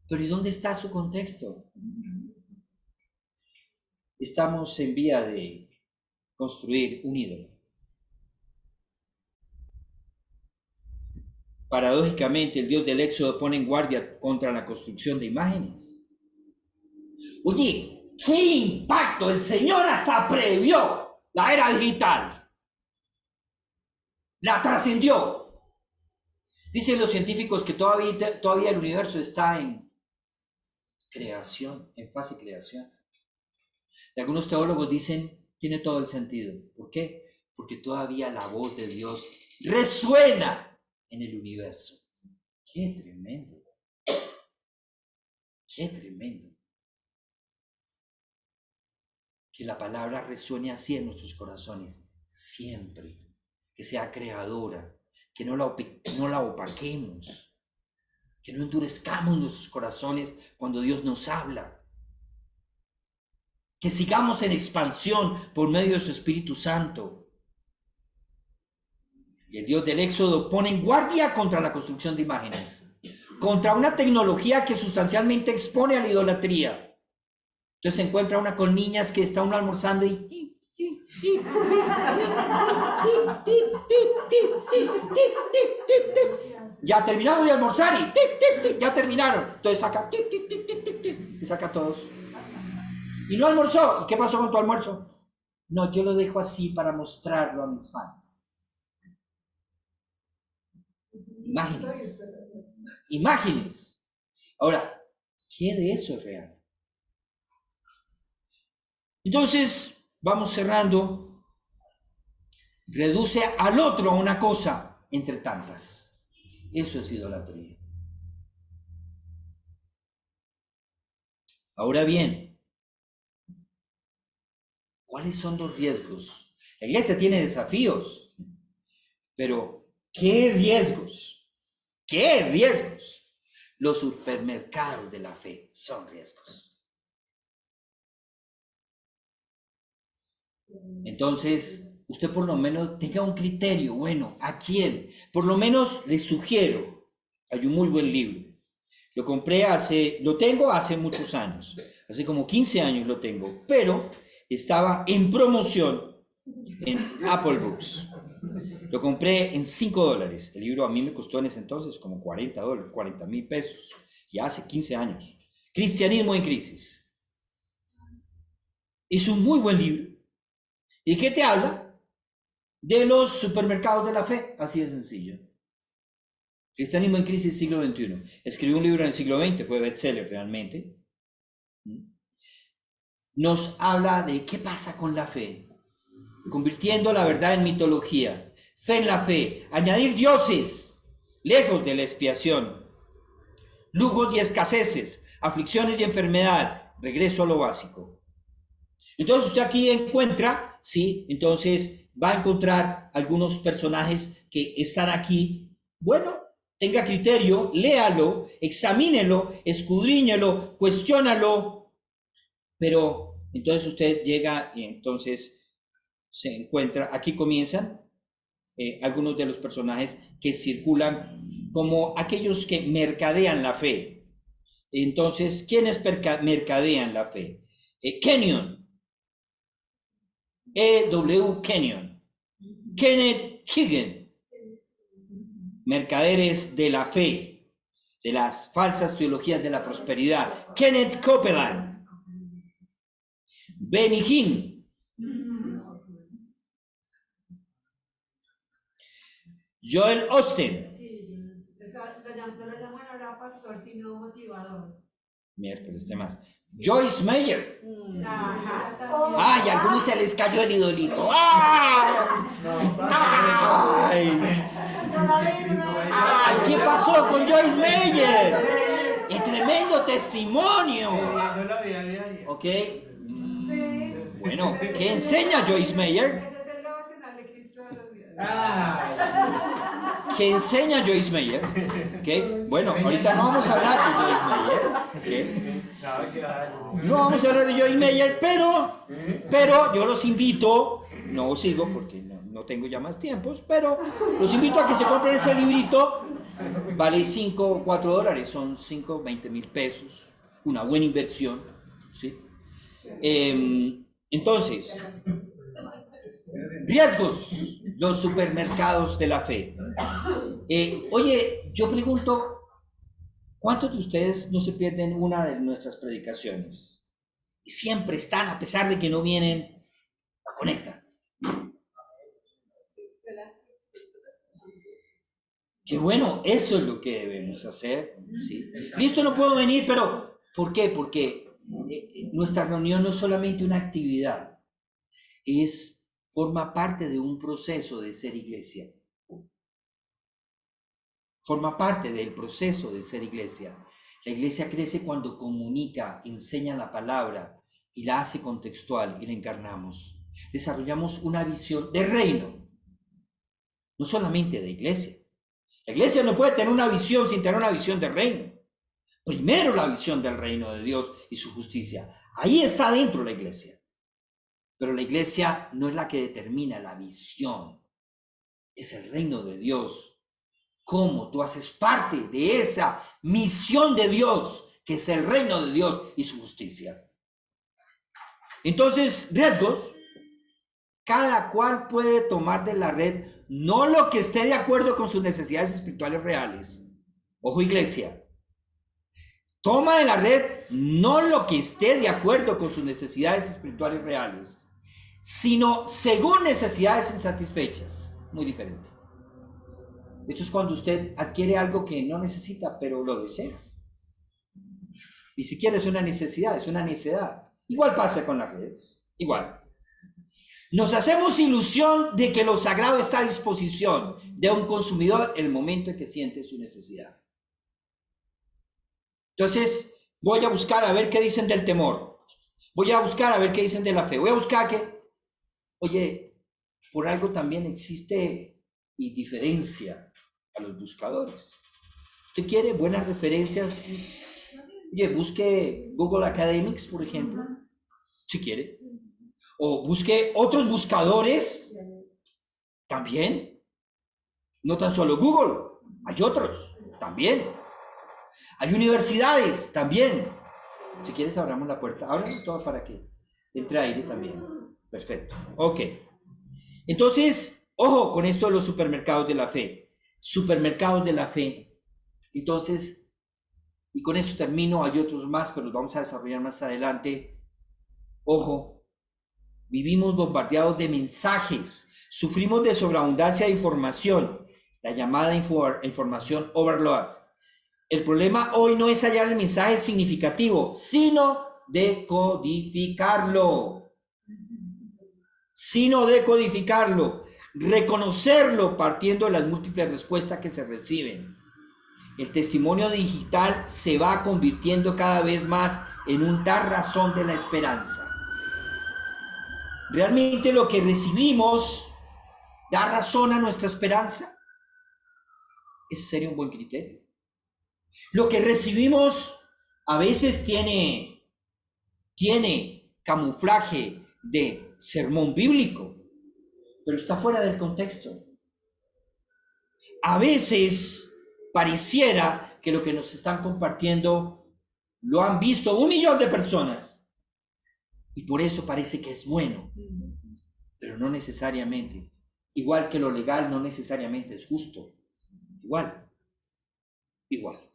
Pero ¿y dónde está su contexto? Estamos en vía de construir un ídolo. Paradójicamente, el Dios del Éxodo pone en guardia contra la construcción de imágenes. Oye, ¿qué impacto? El Señor hasta previó la era digital. La trascendió. Dicen los científicos que todavía el universo está en creación, en fase creación. Y algunos teólogos dicen, tiene todo el sentido. ¿Por qué? Porque todavía la voz de Dios resuena en el universo. ¡Qué tremendo! ¡Qué tremendo! Que la palabra resuene así en nuestros corazones, siempre. Que sea creadora, que no la opaquemos, que no endurezcamos nuestros corazones cuando Dios nos habla. Que sigamos en expansión por medio de su Espíritu Santo. Y el Dios del Éxodo pone en guardia contra la construcción de imágenes, contra una tecnología que sustancialmente expone a la idolatría. Entonces se encuentra una con niñas que está uno almorzando y ya terminamos de almorzar y ya terminaron. Entonces saca y saca todos. Y no almorzó. ¿Y qué pasó con tu almuerzo? No, yo lo dejo así para mostrarlo a mis fans. Imágenes. Imágenes. Ahora, ¿qué de eso es real? Entonces, vamos cerrando. Reduce al otro a una cosa entre tantas. Eso es idolatría. Ahora bien, ¿cuáles son los riesgos? La iglesia tiene desafíos, pero ¿qué riesgos? ¿Qué riesgos? Los supermercados de la fe son riesgos. Entonces, usted por lo menos tenga un criterio. Bueno, ¿a quién? Por lo menos le sugiero. Hay un muy buen libro. Lo tengo hace muchos años. Hace como 15 años lo tengo, pero estaba en promoción en Apple Books. Lo compré en $5. El libro a mí me costó en ese entonces como $40, 40,000 pesos. Ya hace 15 años. Cristianismo en crisis. Es un muy buen libro. ¿Y qué te habla? De los supermercados de la fe. Así de sencillo. Cristianismo en crisis, siglo XXI. Escribió un libro en el siglo XX, fue bestseller realmente. Nos habla de qué pasa con la fe. Convirtiendo la verdad en mitología. Fe en la fe. Añadir dioses lejos de la expiación. Lujos y escaseces. Aflicciones y enfermedad. Regreso a lo básico. Entonces usted aquí encuentra, ¿sí? Entonces va a encontrar algunos personajes que están aquí. Bueno, tenga criterio, léalo, examínelo, escudriñelo, cuestiónalo. Pero entonces usted llega y entonces se encuentra, aquí comienzan algunos de los personajes que circulan como aquellos que mercadean la fe. Entonces, ¿quiénes mercadean la fe? Kenyon. E.W. Kenyon, Kenneth Hagin, mercaderes de la fe, de las falsas teologías de la prosperidad. Kenneth Copeland, Benny Hinn, Joel Osteen. Sí, lo llaman ahora pastor, sino motivador. Miércoles, temas. Joyce Meyer. Ajá. Ay, a algunos se les cayó el idolito. ¡Ay! ¡Ay! ¿Qué pasó con Joyce Meyer? ¡Es tremendo testimonio! ¿Ok? Bueno, ¿qué enseña Joyce Meyer? Ese es el devocional de Cristo de los días. ¿Qué enseña Joyce Meyer? ¿Ok? Bueno, ahorita no vamos a hablar de Joyce Meyer. ¿Ok? No vamos a hablar de Joyce Meyer, pero yo los invito, no sigo porque no tengo ya más tiempos, pero los invito a que se compren ese librito. Vale 5 o 4 dólares, son 5, 20,000 pesos, una buena inversión, ¿sí? Entonces, riesgos, los supermercados de la fe. Oye, yo pregunto, ¿cuántos de ustedes no se pierden una de nuestras predicaciones? Y siempre están, a pesar de que no vienen, la conectan. Qué bueno, eso es lo que debemos hacer, ¿sí? Listo, no puedo venir, pero ¿Por qué? Porque nuestra reunión no es solamente una actividad, forma parte de un proceso de ser iglesia. Forma parte del proceso de ser iglesia. La iglesia crece cuando comunica, enseña la palabra y la hace contextual y la encarnamos. Desarrollamos una visión de reino, no solamente de iglesia. La iglesia no puede tener una visión sin tener una visión de reino. Primero la visión del reino de Dios y su justicia. Ahí está dentro la iglesia. Pero la iglesia no es la que determina la visión. Es el reino de Dios. ¿Cómo tú haces parte de esa misión de Dios, que es el reino de Dios y su justicia? Entonces, riesgos. Cada cual puede tomar de la red no lo que esté de acuerdo con sus necesidades espirituales reales. Ojo, iglesia. Toma de la red no lo que esté de acuerdo con sus necesidades espirituales reales, sino según necesidades insatisfechas. Muy diferente. Esto es cuando usted adquiere algo que no necesita, pero lo desea. Ni siquiera es una necesidad, es una necedad. Igual pasa con las redes. Igual. Nos hacemos ilusión de que lo sagrado está a disposición de un consumidor en el momento en que siente su necesidad. Entonces, voy a buscar a ver qué dicen del temor. Voy a buscar a ver qué dicen de la fe. Voy a buscar oye, por algo también existe y diferencia a los buscadores. ¿Usted quiere buenas referencias? Oye, busque Google Academics, por ejemplo, si quiere. O busque otros buscadores también. No tan solo Google, hay otros también. Hay universidades también. Si quieres, abramos la puerta. Ábrame todo para que entre aire también. Perfecto. Ok. Entonces, ojo con esto de los supermercados de la fe. Supermercados de la fe. Entonces, y con esto termino, hay otros más, pero los vamos a desarrollar más adelante. Ojo, vivimos bombardeados de mensajes, sufrimos de sobreabundancia de información, la llamada información overload. El problema hoy no es hallar el mensaje significativo, sino decodificarlo. Reconocerlo partiendo de las múltiples respuestas que se reciben. El testimonio digital se va convirtiendo cada vez más en un dar razón de la esperanza. ¿Realmente lo que recibimos da razón a nuestra esperanza? Ese sería un buen criterio. Lo que recibimos a veces tiene camuflaje de sermón bíblico, pero está fuera del contexto. A veces pareciera que lo que nos están compartiendo lo han visto 1 millón de personas y por eso parece que es bueno, pero no necesariamente. Igual que lo legal no necesariamente es justo. Igual.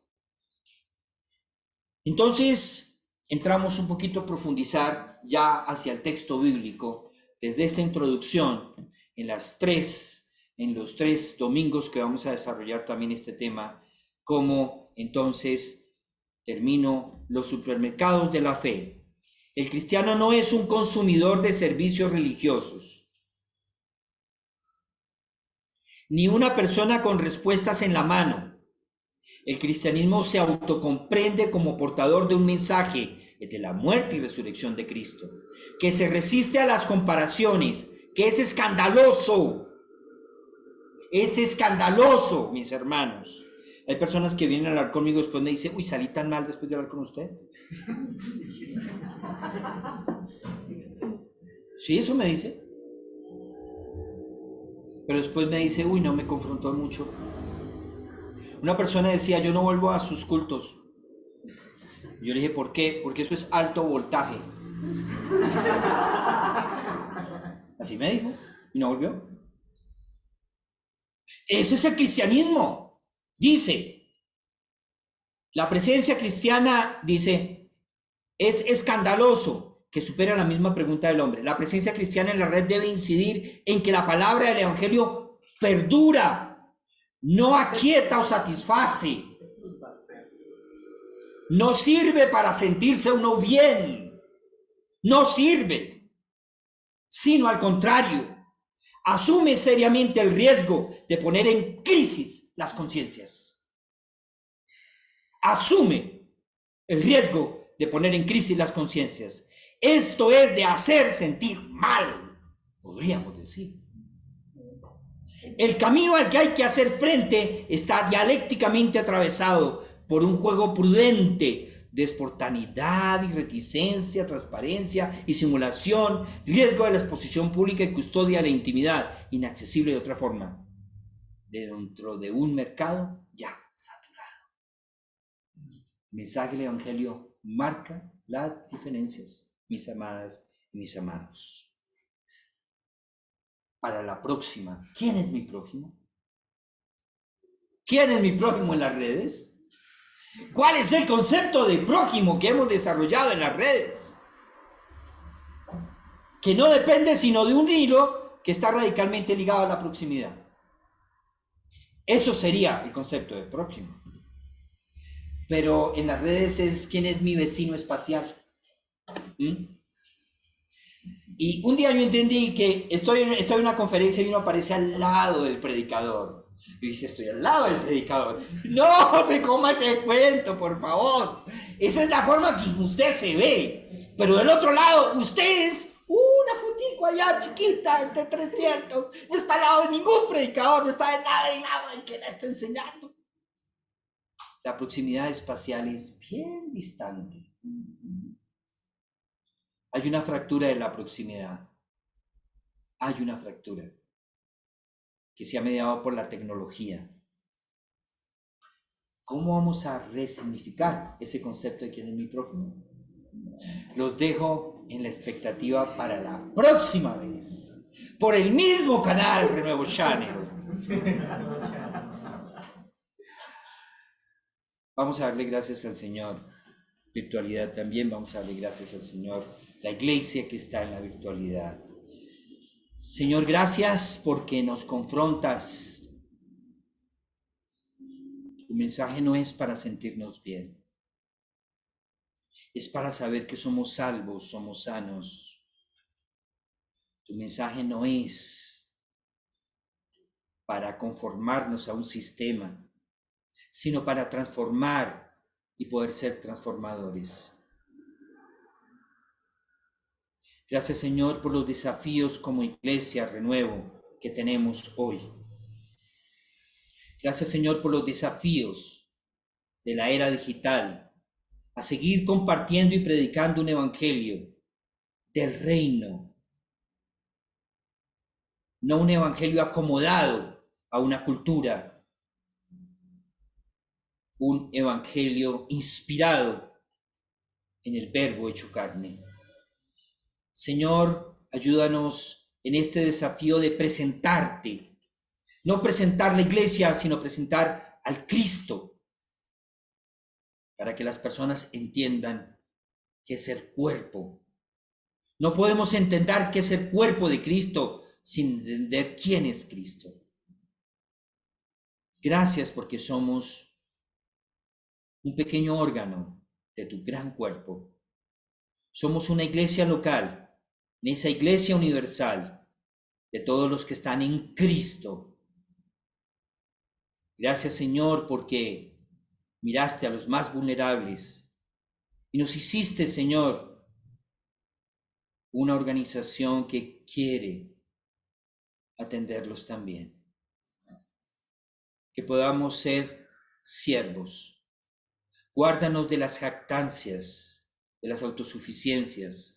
Entonces, entramos un poquito a profundizar ya hacia el texto bíblico, desde esta introducción, en los 3 domingos que vamos a desarrollar también este tema, cómo entonces termino los supermercados de la fe. El cristiano no es un consumidor de servicios religiosos, ni una persona con respuestas en la mano. El cristianismo se autocomprende como portador de un mensaje de la muerte y resurrección de Cristo, que se resiste a las comparaciones, que es escandaloso. Es escandaloso, mis hermanos. Hay personas que vienen a hablar conmigo después me dicen, uy, salí tan mal después de hablar con usted. Sí, eso me dice. Pero después me dice, uy, no, me confrontó mucho. Una persona decía, yo no vuelvo a sus cultos. Yo le dije, ¿por qué? Porque eso es alto voltaje. Así me dijo, y no volvió. Ese es el cristianismo. Dice, la presencia cristiana, dice, es escandaloso que supera la misma pregunta del hombre. La presencia cristiana en la red debe incidir en que la palabra del evangelio perdura, no aquieta o satisface. No sirve para sentirse uno bien. No sirve. Sino al contrario, asume seriamente el riesgo de poner en crisis las conciencias. Asume el riesgo de poner en crisis las conciencias. Esto es de hacer sentir mal, podríamos decir. El camino al que hay que hacer frente está dialécticamente atravesado por un juego prudente de espontaneidad y reticencia, transparencia y simulación, riesgo de la exposición pública y custodia de la intimidad, inaccesible de otra forma, dentro de un mercado ya saturado. El mensaje del Evangelio marca las diferencias, mis amadas y mis amados. Para la próxima, ¿quién es mi prójimo? ¿Quién es mi prójimo en las redes? ¿Cuál es el concepto de prójimo que hemos desarrollado en las redes? Que no depende sino de un hilo que está radicalmente ligado a la proximidad. Eso sería el concepto de prójimo. Pero en las redes es quién es mi vecino espacial. Y un día yo entendí que estoy en una conferencia y uno aparece al lado del predicador. Y dice, estoy al lado del predicador. No se coma ese cuento, por favor. Esa es la forma que usted se ve. Pero del otro lado, usted es una fotico allá chiquita, entre 300. No está al lado de ningún predicador, no está de nada del lado en quien está enseñando. La proximidad espacial es bien distante. Hay una fractura de la proximidad. Hay una fractura que se ha mediado por la tecnología. ¿Cómo vamos a resignificar ese concepto de quién es mi prójimo? Los dejo en la expectativa para la próxima vez, por el mismo canal Renuevo Channel. Vamos a darle gracias al Señor. Virtualidad también, vamos a darle gracias al Señor. La iglesia que está en la virtualidad. Señor, gracias porque nos confrontas. Tu mensaje no es para sentirnos bien. Es para saber que somos salvos, somos sanos. Tu mensaje no es para conformarnos a un sistema, sino para transformar y poder ser transformadores. Gracias, Señor, por los desafíos como iglesia Renuevo que tenemos hoy. Gracias, Señor, por los desafíos de la era digital, a seguir compartiendo y predicando un evangelio del reino, no un evangelio acomodado a una cultura, un evangelio inspirado en el Verbo hecho carne. Señor, ayúdanos en este desafío de presentarte, no presentar la iglesia, sino presentar al Cristo, para que las personas entiendan qué es el cuerpo. No podemos entender qué es el cuerpo de Cristo sin entender quién es Cristo. Gracias porque somos un pequeño órgano de tu gran cuerpo. Somos una iglesia local, en esa iglesia universal de todos los que están en Cristo. Gracias, Señor, porque miraste a los más vulnerables y nos hiciste, Señor, una organización que quiere atenderlos también. Que podamos ser siervos. Guárdanos de las jactancias, de las autosuficiencias.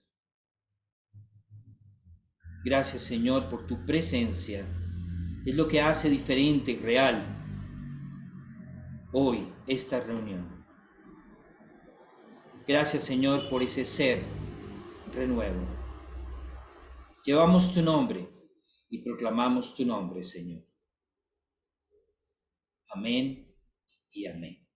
Gracias, Señor, por tu presencia. Es lo que hace diferente y real hoy esta reunión. Gracias, Señor, por ese ser renuevo. Llevamos tu nombre y proclamamos tu nombre, Señor. Amén y amén.